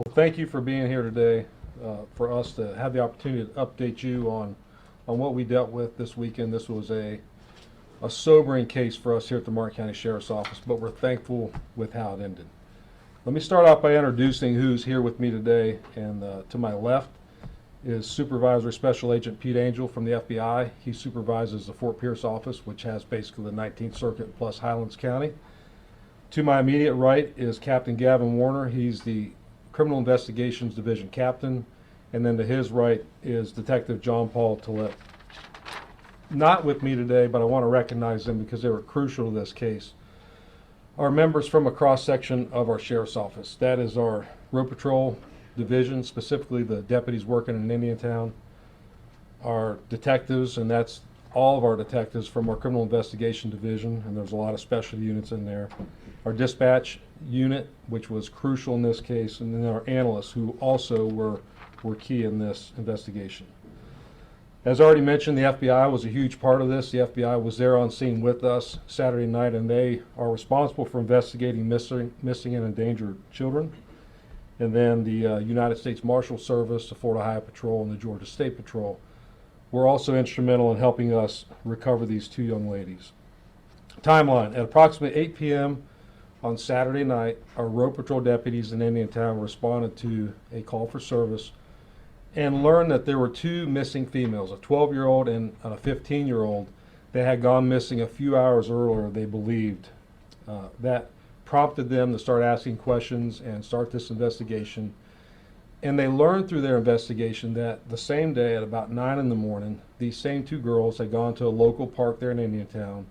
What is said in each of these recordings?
Well, thank you for being here today, for us to have the opportunity to update you on what we dealt with this weekend. This was a sobering case for us here at the Martin County Sheriff's Office, but we're thankful with how it ended. Let me start off by introducing who's here with me today. And to my left is Supervisory Special Agent Pete Angel from the FBI. He supervises the Fort Pierce office, which has basically the 19th Circuit plus Highlands County. To my immediate right is Captain Gavin Warner. He's the Criminal Investigations Division Captain. And then to his right is Detective John Paul Tillett. Not with me today, but I want to recognize them because they were crucial to this case. Our members from a cross-section of our Sheriff's Office. That is our Road Patrol Division, specifically the deputies working in Indiantown. Our detectives, and that's all of our detectives from our Criminal Investigation Division, and there's a lot of specialty units in there. Our dispatch unit, which was crucial in this case, and then our analysts, who also were key in this investigation. As already mentioned, the FBI was a huge part of this. The FBI was there on scene with us Saturday night, and they are responsible for investigating missing and endangered children. And then the United States Marshal Service, the Florida Highway Patrol, and the Georgia State Patrol were also instrumental in helping us recover these two young ladies. Timeline: at approximately 8 p.m. on Saturday night, our Road Patrol deputies in Indiantown responded to a call for service and learned that there were two missing females, a 12-year-old and a 15-year-old, that had gone missing a few hours earlier, they believed. That prompted them to start asking questions and start this investigation. And they learned through their investigation that the same day at about 9 in the morning, these same two girls had gone to a local park there in Indiantown,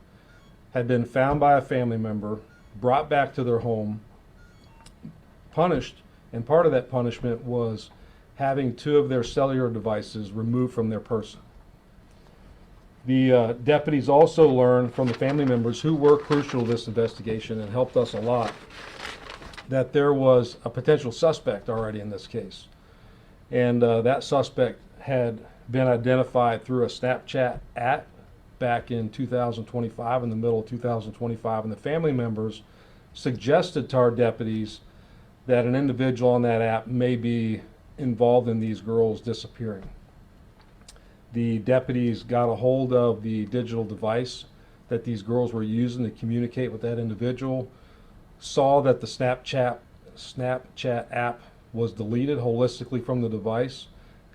had been found by a family member, brought back to their home, punished, and part of that punishment was having two of their cellular devices removed from their person. The deputies also learned from the family members, who were crucial to this investigation and helped us a lot, that there was a potential suspect already in this case. And that suspect had been identified through a Snapchat app back in 2025, in the middle of 2025. And the family members suggested to our deputies that an individual on that app may be involved in these girls disappearing. The deputies got a hold of the digital device that these girls were using to communicate with that individual, saw that the Snapchat app was deleted holistically from the device,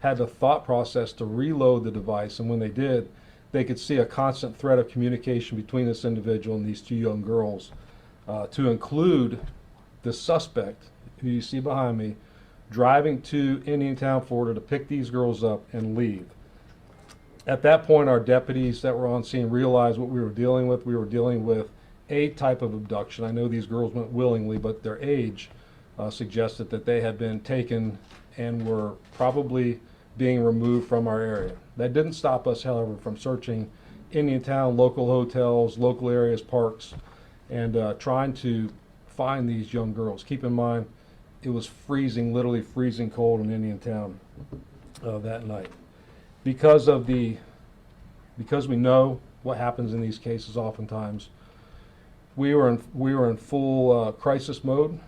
had the thought process to reload the device, and when they did, they could see a constant thread of communication between this individual and these two young girls, to include the suspect, who you see behind me, driving to Indiantown, Florida to pick these girls up and leave. At that point, our deputies that were on scene realized what we were dealing with. We were dealing with a type of abduction. I know these girls went willingly, but their age suggested that they had been taken and were probably being removed from our area. That didn't stop us, however, from searching Indiantown, local hotels, local areas, parks, and trying to find these young girls. Keep in mind, it was freezing, literally freezing cold in Indiantown that night. Because we know what happens in these cases oftentimes, we were in full crisis mode,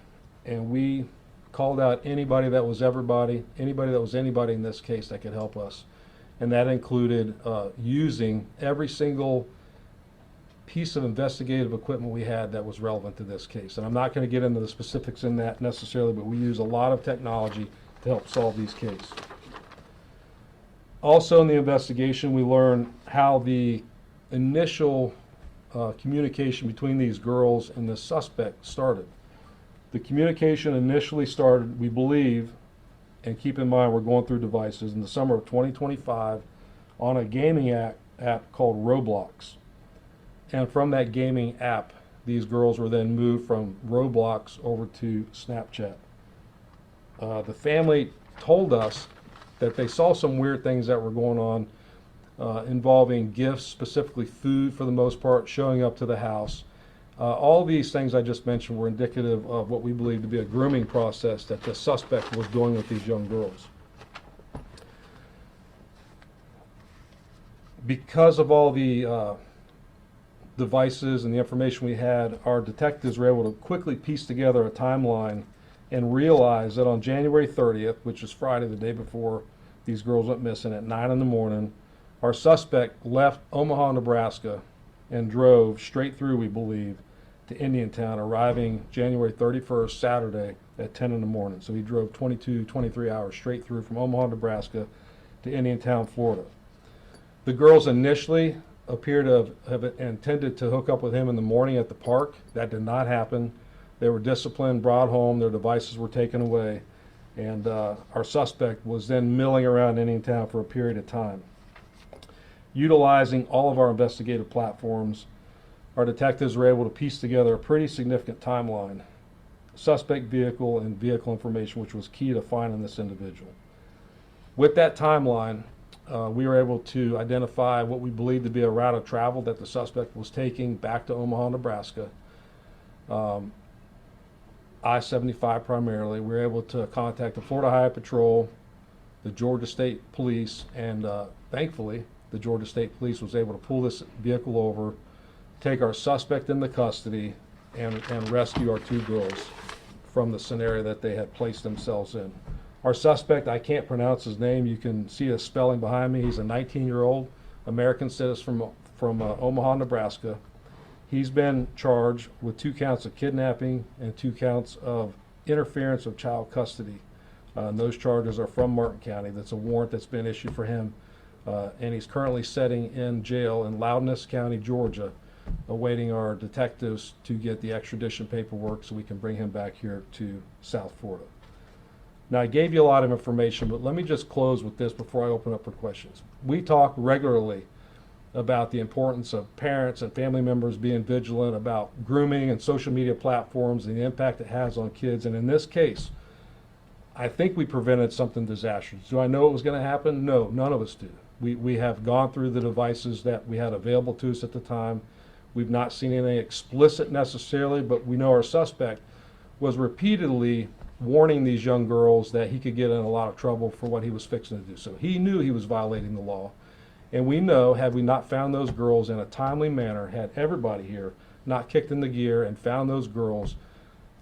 and we called out anybody that was anybody in this case that could help us. And that included using every single piece of investigative equipment we had that was relevant to this case. And I'm not going to get into the specifics in that necessarily, but we use a lot of technology to help solve these cases. Also in the investigation, we learned how the initial communication between these girls and the suspect started. The communication initially started, we believe, and keep in mind we're going through devices, in the summer of 2025 on a gaming app called Roblox. And from that gaming app, these girls were then moved from Roblox over to Snapchat. The family told us that they saw some weird things that were going on, involving gifts, specifically food for the most part, showing up to the house. All these things I just mentioned were indicative of what we believe to be a grooming process that the suspect was doing with these young girls. Because of all the devices and the information we had, our detectives were able to quickly piece together a timeline and realized that on January 30th, which is Friday, the day before these girls went missing at 9 in the morning, our suspect left Omaha, Nebraska, and drove straight through, we believe, to Indiantown, arriving January 31st, Saturday, at 10 in the morning. So he drove 22, 23 hours straight through from Omaha, Nebraska to Indiantown, Florida. The girls initially appear to have intended to hook up with him in the morning at the park. That did not happen. They were disciplined, brought home, their devices were taken away, and our suspect was then milling around Indiantown for a period of time. Utilizing all of our investigative platforms, our detectives were able to piece together a pretty significant timeline, suspect vehicle and vehicle information, which was key to finding this individual. With that timeline, we were able to identify what we believed to be a route of travel that the suspect was taking back to Omaha, Nebraska. I-75 primarily. We were able to contact the Florida Highway Patrol, the Georgia State Police, and thankfully, the Georgia State Police was able to pull this vehicle over, take our suspect into custody, and rescue our two girls from the scenario that they had placed themselves in. Our suspect, I can't pronounce his name. You can see his spelling behind me. He's a 19-year-old American citizen from Omaha, Nebraska. He's been charged with 2 counts of kidnapping and 2 counts of interference of child custody. And those charges are from Martin County. That's a warrant that's been issued for him. And he's currently sitting in jail in Loudness County, Georgia, awaiting our detectives to get the extradition paperwork so we can bring him back here to South Florida. Now, I gave you a lot of information, but let me just close with this before I open up for questions. We talk regularly about the importance of parents and family members being vigilant about grooming and social media platforms and the impact it has on kids. And in this case, I think we prevented something disastrous. Do I know it was going to happen? No, none of us do. We have gone through the devices that we had available to us at the time. We've not seen anything explicit necessarily, but we know our suspect was repeatedly warning these young girls that he could get in a lot of trouble for what he was fixing to do. So he knew he was violating the law. And we know, had we not found those girls in a timely manner, had everybody here not kicked in the gear and found those girls,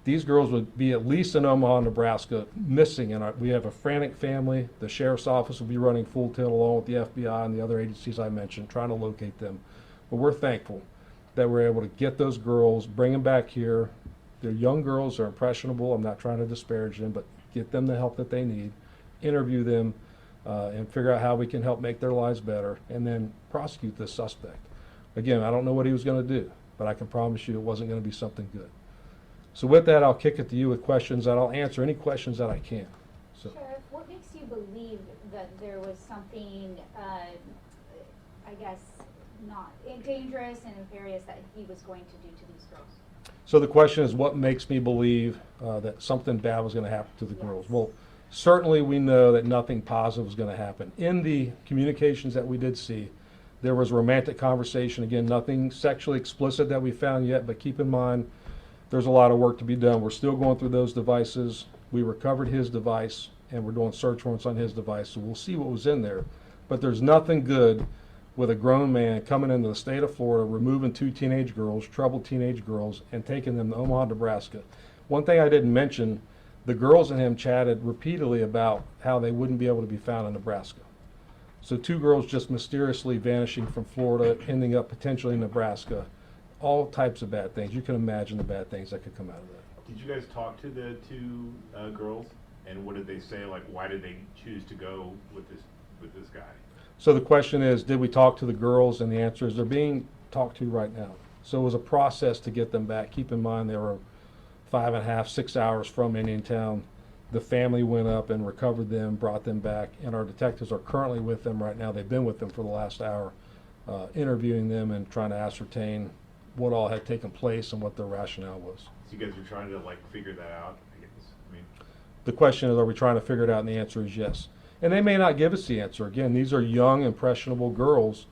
these girls would be at least in Omaha, Nebraska, missing. And we have a frantic family. The sheriff's office will be running full tilt along with the FBI and the other agencies I mentioned, trying to locate them. But we're thankful that we're able to get those girls, bring them back here. They're young girls, they're impressionable. I'm not trying to disparage them, but get them the help that they need, interview them, and figure out how we can help make their lives better, and then prosecute this suspect. Again, I don't know what he was going to do, but I can promise you it wasn't going to be something good. So with that, I'll kick it to you with questions, and I'll answer any questions that I can. So. Sheriff, what makes you believe that there was something, I guess, not dangerous and nefarious that he was going to do to these girls? So the question is, what makes me believe that something bad was going to happen to the girls? Well, certainly we know that nothing positive was going to happen. In the communications that we did see, there was romantic conversation. Again, nothing sexually explicit that we found yet, but keep in mind, there's a lot of work to be done. We're still going through those devices. We recovered his device, and we're doing search warrants on his device, so we'll see what was in there. But there's nothing good with a grown man coming into the state of Florida, removing 2 teenage girls, troubled teenage girls, and taking them to Omaha, Nebraska. One thing I didn't mention, the girls and him chatted repeatedly about how they wouldn't be able to be found in Nebraska. So 2 girls just mysteriously vanishing from Florida, ending up potentially in Nebraska. All types of bad things. You can imagine the bad things that could come out of that. Did you guys talk to the 2 girls, and what did they say? Like, why did they choose to go with this guy? So the question is, did we talk to the girls? And the answer is they're being talked to right now. So it was a process to get them back. Keep in mind they were 5.5, 6 hours from Indiantown. The family went up and recovered them, brought them back, and our detectives are currently with them right now. They've been with them for the last hour, interviewing them and trying to ascertain what all had taken place and what their rationale was. So you guys are trying to figure that out, I guess. I mean, the question is, are we trying to figure it out? And the answer is yes. And they may not give us the answer. Again, these are young, impressionable girls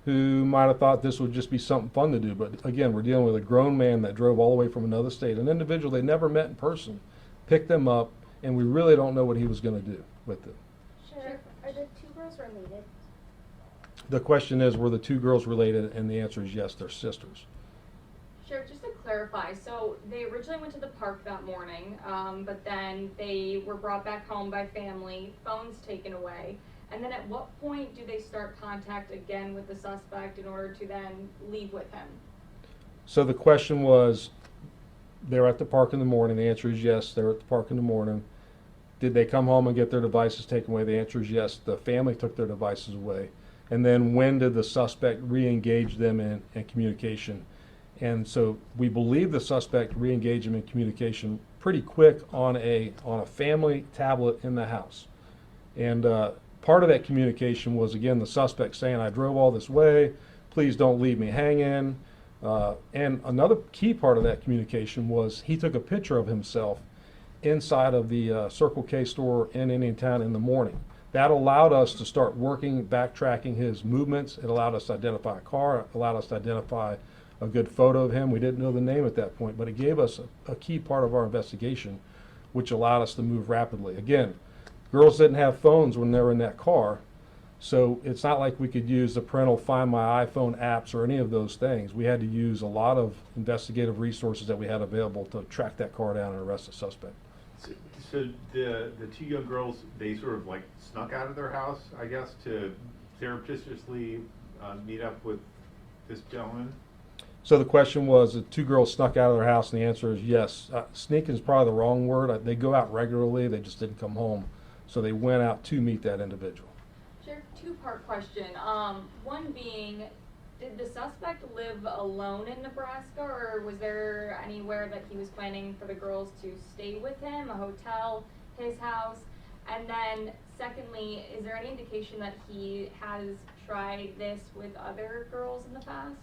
who might have thought this would just be something fun to do. But again, we're dealing with a grown man that drove all the way from another state, an individual they never met in person, picked them up, and we really don't know what he was going to do with them. Sheriff, are the 2 girls related? The question is, were the 2 girls related? And the answer is yes, they're sisters. Sheriff, just to clarify. So they originally went to the park that morning, but then they were brought back home by family, phones taken away. And then at what point do they start contact again with the suspect in order to then leave with him? So the question was, they were at the park in the morning. The answer is yes, they were at the park in the morning. Did they come home and get their devices taken away? The answer is yes, the family took their devices away. And then when did the suspect re-engage them in communication? And so we believe the suspect re-engaged them in communication pretty quick on a family tablet in the house. And part of that communication was, again, the suspect saying, I drove all this way, please don't leave me hanging. And another key part of that communication was he took a picture of himself inside of the Circle K store in Indiantown in the morning. That allowed us to start working, backtracking his movements. It allowed us to identify a car, allowed us to identify a good photo of him. We didn't know the name at that point, but it gave us a key part of our investigation, which allowed us to move rapidly. Again, girls didn't have phones when they were in that car, so it's not like we could use the parental Find My iPhone apps or any of those things. We had to use a lot of investigative resources that we had available to track that car down and arrest the suspect. So the two young girls, they sort of like snuck out of their house, I guess, to surreptitiously meet up with this gentleman? So the question was, the two girls snuck out of their house, and the answer is yes. Sneaking is probably the wrong word. They go out regularly, they just didn't come home. So they went out to meet that individual. Sheriff, two-part question. One being, did the suspect live alone in Nebraska, or was there anywhere that he was planning for the girls to stay with him, a hotel, his house? And then secondly, is there any indication that he has tried this with other girls in the past?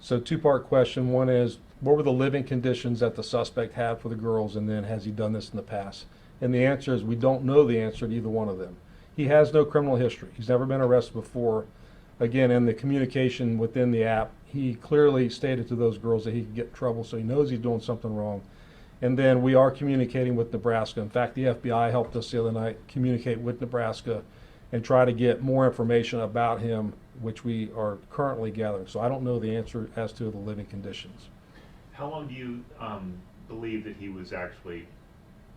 So two-part question. One is, what were the living conditions that the suspect had for the girls, and then has he done this in the past? And the answer is we don't know the answer to either one of them. He has no criminal history. He's never been arrested before. Again, in the communication within the app, he clearly stated to those girls that he could get in trouble, so he knows he's doing something wrong. And then we are communicating with Nebraska. In fact, the FBI helped us the other night communicate with Nebraska and try to get more information about him, which we are currently gathering. So I don't know the answer as to the living conditions. How long do you believe that he was actually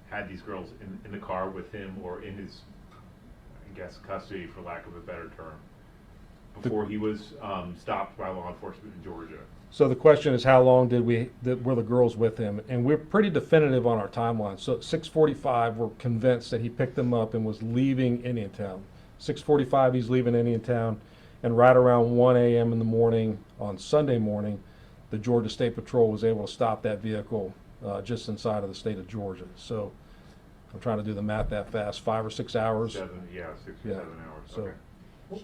had these girls in the car with him, or in his, I guess, custody, for lack of a better term, before he was stopped by law enforcement in Georgia? So the question is, how long were the girls with him? And we're pretty definitive on our timeline. So at 6:45, we're convinced that he picked them up and was leaving Indiantown. 6:45, he's leaving Indiantown, and right around 1 a.m. in the morning on Sunday morning, the Georgia State Patrol was able to stop that vehicle just inside of the state of Georgia. So I'm trying to do the math that fast, 5 or 6 hours. 6 or 7 hours. So, Okay.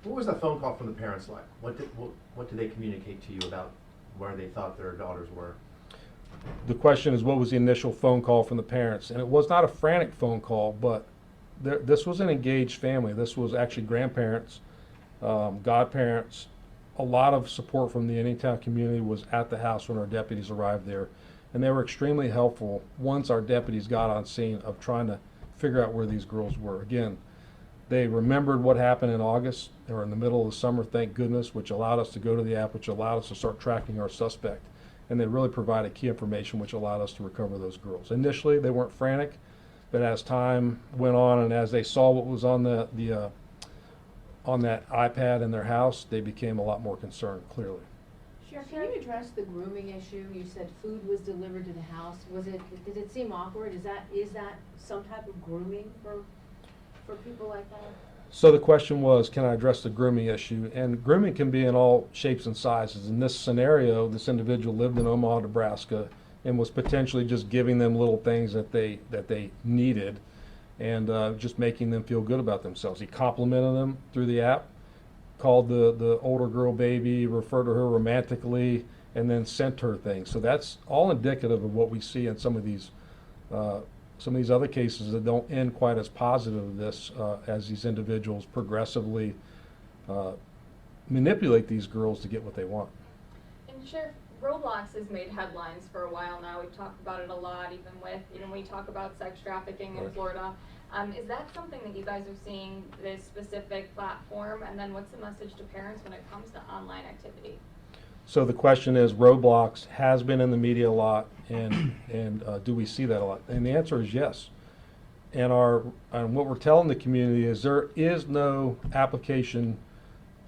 What was that phone call from the parents like? What did they communicate to you about where they thought their daughters were? the question is, what was the initial phone call from the parents? And it was not a frantic phone call, but this was an engaged family. This was actually grandparents, godparents. A lot of support from the Indiantown community was at the house when our deputies arrived there. And they were extremely helpful once our deputies got on scene of trying to figure out where these girls were. Again, they remembered what happened in August. They were in the middle of the summer, thank goodness, which allowed us to go to the app, which allowed us to start tracking our suspect. And they really provided key information which allowed us to recover those girls. Initially, they weren't frantic, but as time went on and as they saw what was on on that iPad in their house, they became a lot more concerned, clearly. Sheriff, can you address the grooming issue? You said food was delivered to the house. Did it seem awkward? Is that some type of grooming for people like that? So the question was, can I address the grooming issue? And grooming can be in all shapes and sizes. In this scenario, this individual lived in Omaha, Nebraska, and was potentially just giving them little things that they needed, and just making them feel good about themselves. He complimented them through the app, called the older girl baby, referred to her romantically, and then sent her things. So that's all indicative of what we see in some of these other cases that don't end quite as positive as this, as these individuals progressively manipulate these girls to get what they want. And Sheriff, Roblox has made headlines for a while now. We've talked about it a lot, even with, when we talk about sex trafficking in Right. Florida. Is that something that you guys are seeing, this specific platform? And then what's the message to parents when it comes to online activity? So the question is, Roblox has been in the media a lot, and do we see that a lot? And the answer is yes. And what we're telling the community is there is no application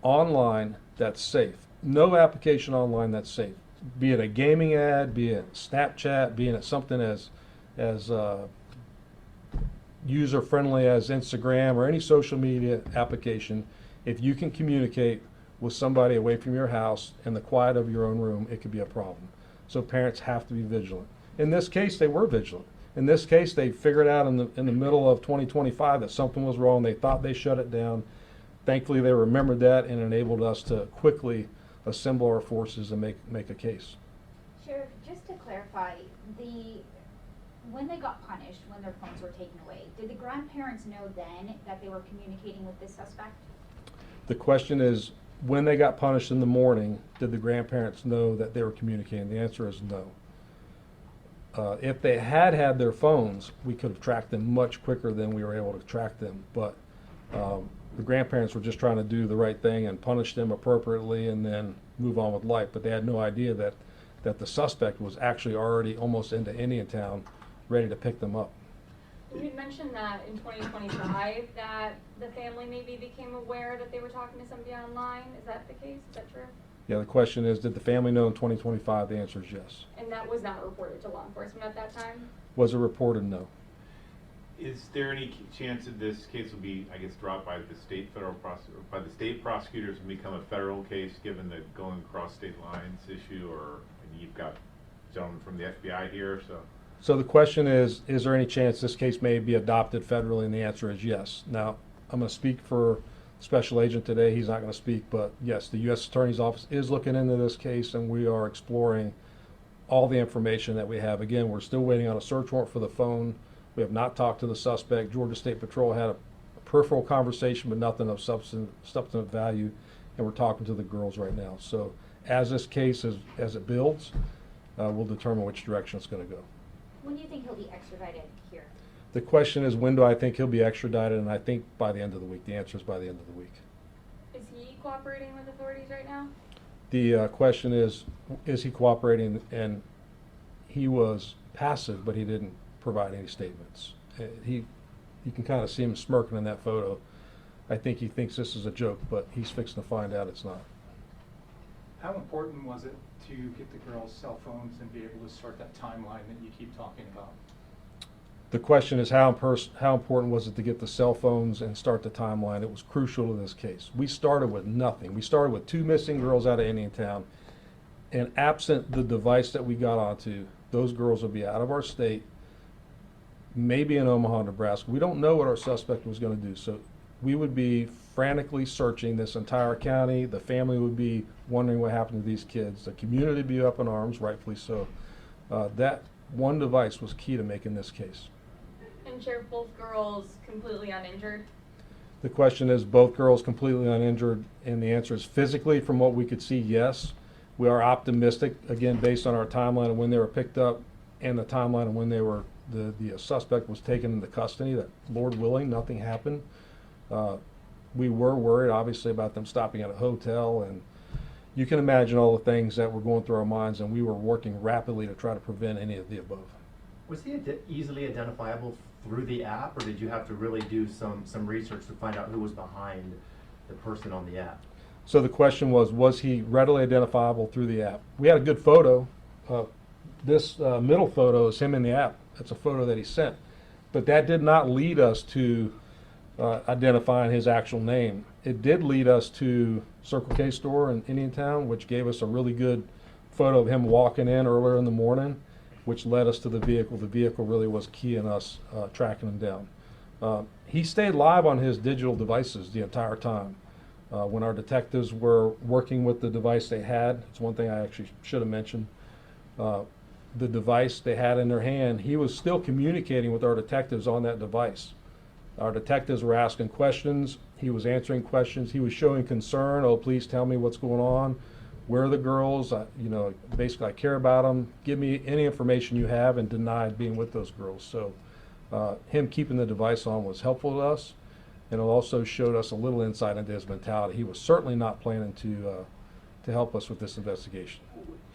online that's safe. No application online that's safe. Be it a gaming ad, be it Snapchat, be it something as user friendly as Instagram or any social media application. If you can communicate with somebody away from your house in the quiet of your own room, it could be a problem. So parents have to be vigilant. In this case, they were vigilant. In this case, they figured out in the middle of 2025 that something was wrong. They thought they shut it down. Thankfully, they remembered that and enabled us to quickly assemble our forces and make a case. Sheriff, just to clarify, when they got punished, when their phones were taken away, did the grandparents know then that they were communicating with this suspect? The question is, when they got punished in the morning, did the grandparents know that they were communicating? The answer is no. If they had their phones, we could have tracked them much quicker than we were able to track them. But the grandparents were just trying to do the right thing and punish them appropriately and then move on with life. But they had no idea that the suspect was actually already almost into Indiantown, ready to pick them up. You had mentioned that in 2025 that the family maybe became aware that they were talking to somebody online. Is that the case? Is that true? Yeah, the question is, did the family know in 2025? The answer is yes. And that was not reported to law enforcement at that time? Was it reported? No. Is there any chance that this case will be, I guess, dropped by the state by the state prosecutors and become a federal case, given the going across state lines issue? Or you've got gentlemen from the FBI here, so. So the question is there any chance this case may be adopted federally? And the answer is yes. Now, I'm going to speak for Special Agent today. He's not going to speak, but yes, the U.S. Attorney's Office is looking into this case, and we are exploring all the information that we have. Again, we're still waiting on a search warrant for the phone. We have not talked to the suspect. Georgia State Patrol had a peripheral conversation, but nothing of substantive value, and we're talking to the girls right now. So as this case, as it builds, we'll determine which direction it's going to go. When do you think he'll be extradited here? The question is, when do I think he'll be extradited? And I think by the end of the week. The answer is by the end of the week. Is he cooperating with authorities right now? The question is he cooperating? And he was passive, but he didn't provide any statements. You can kind of see him smirking in that photo. I think he thinks this is a joke, but he's fixing to find out it's not. How important was it to get the girls' cell phones and be able to start that timeline that you keep talking about? The question is how important was it to get the cell phones and start the timeline? It was crucial to this case. We started with nothing. We started with 2 missing girls out of Indiantown, and absent the device that we got onto, those girls would be out of our state, maybe in Omaha, Nebraska. We don't know what our suspect was going to do, so we would be frantically searching this entire county. The family would be wondering what happened to these kids. The community would be up in arms, rightfully so. That one device was key to making this case. And Sheriff, both girls completely uninjured? The question is, both girls completely uninjured, and the answer is physically, from what we could see, yes. We are optimistic, again, based on our timeline of when they were picked up and the timeline of when they were the suspect was taken into custody, that Lord willing, nothing happened. We were worried, obviously, about them stopping at a hotel, and you can imagine all the things that were going through our minds, and we were working rapidly to try to prevent any of the above. Was he easily identifiable through the app, or did you have to really do some research to find out who was behind the person on the app? So the question was he readily identifiable through the app? We had a good photo. This middle photo is him in the app. That's a photo that he sent. But that did not lead us to identifying his actual name. It did lead us to Circle K store in Indiantown, which gave us a really good photo of him walking in earlier in the morning, which led us to the vehicle. The vehicle really was key in us tracking him down. He stayed live on his digital devices the entire time. When our detectives were working with the device they had, it's one thing I actually should have mentioned, the device they had in their hand, he was still communicating with our detectives on that device. Our detectives were asking questions, he was answering questions, he was showing concern. Oh, please tell me what's going on. Where are the girls? Basically, I care about them. Give me any information you have, and denied being with those girls. So him keeping the device on was helpful to us, and it also showed us a little insight into his mentality. He was certainly not planning to to help us with this investigation.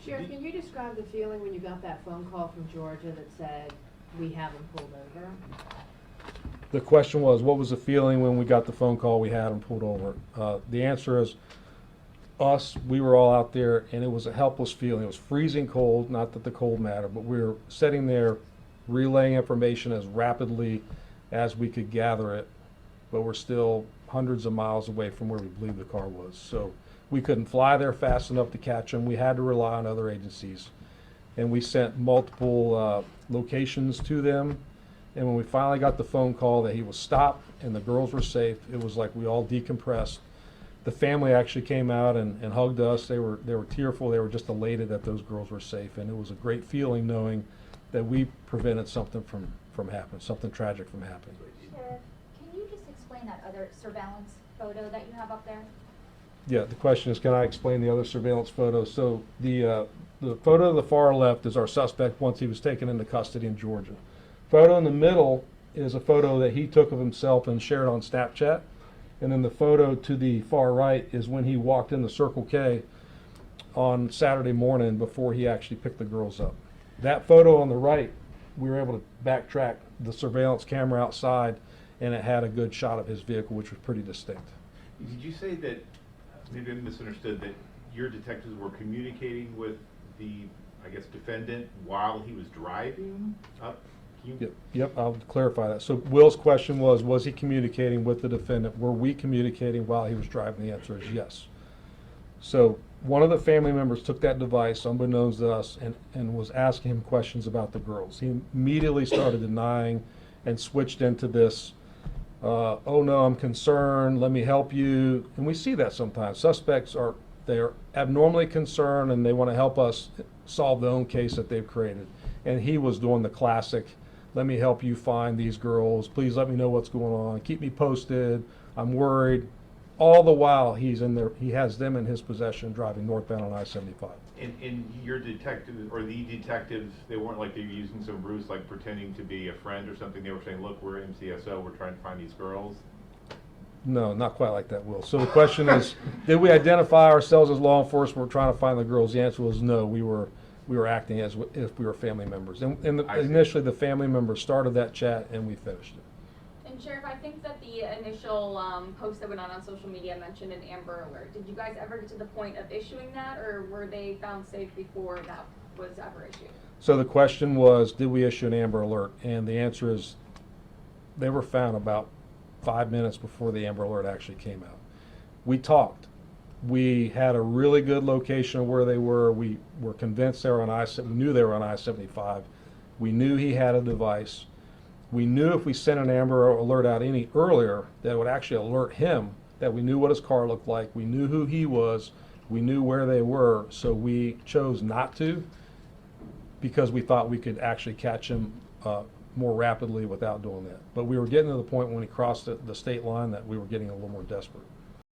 Sheriff, can you describe the feeling when you got that phone call from Georgia that said, we have him pulled over? The question was, what was the feeling when we got the phone call we had him pulled over? The answer is, we were all out there, and it was a helpless feeling. It was freezing cold, not that the cold mattered, but we were sitting there relaying information as rapidly as we could gather it, but we're still hundreds of miles away from where we believe the car was. So we couldn't fly there fast enough to catch him. We had to rely on other agencies. And we sent multiple locations to them. And when we finally got the phone call that he was stopped and the girls were safe, it was like we all decompressed. The family actually came out and hugged us. They were tearful. They were just elated that those girls were safe. And it was a great feeling knowing that we prevented something from happening, something tragic from happening. Sheriff, can you just explain that other surveillance photo that you have up there? Yeah, the question is, can I explain the other surveillance photo? So the photo to the far left is our suspect once he was taken into custody in Georgia. Photo in the middle is a photo that he took of himself and shared on Snapchat. And then the photo to the far right is when he walked into Circle K on Saturday morning before he actually picked the girls up. That photo on the right, we were able to backtrack the surveillance camera outside, and it had a good shot of his vehicle, which was pretty distinct. Did you say that, maybe I misunderstood, that your detectives were communicating with the, I guess, defendant while he was driving up? Yep, I'll clarify that. So Will's question was he communicating with the defendant? Were we communicating while he was driving? The answer is yes. So one of the family members took that device, unbeknownst to us, and was asking him questions about the girls. He immediately started denying and switched into this, oh no, I'm concerned, let me help you. And we see that sometimes. Suspects they're abnormally concerned and they want to help us solve their own case that they've created. And he was doing the classic, let me help you find these girls, please let me know what's going on, keep me posted, I'm worried. All the while he has them in his possession driving northbound on I-75. And your detectives, or the detectives, they weren't like they were using some ruse, like pretending to be a friend or something. They were saying, look, we're MCSO, we're trying to find these girls. No, not quite like that, Will. So the question is, did we identify ourselves as law enforcement? We're trying to find the girls. The answer was no. We were acting as if we were family members. And initially, the family members started that chat, and we finished it. And Sheriff, I think that the initial post that went on social media mentioned an Amber Alert. Did you guys ever get to the point of issuing that, or were they found safe before that was ever issued? So the question was, did we issue an Amber Alert? And the answer is, they were found about 5 minutes before the Amber Alert actually came out. We talked. We had a really good location of where they were. We were convinced they were on we knew they were on I-75. We knew he had a device. We knew if we sent an Amber Alert out any earlier, that it would actually alert him that we knew what his car looked like, we knew who he was, we knew where they were, so we chose not to because we thought we could actually catch him more rapidly without doing that. But we were getting to the point when he crossed the state line that we were getting a little more desperate.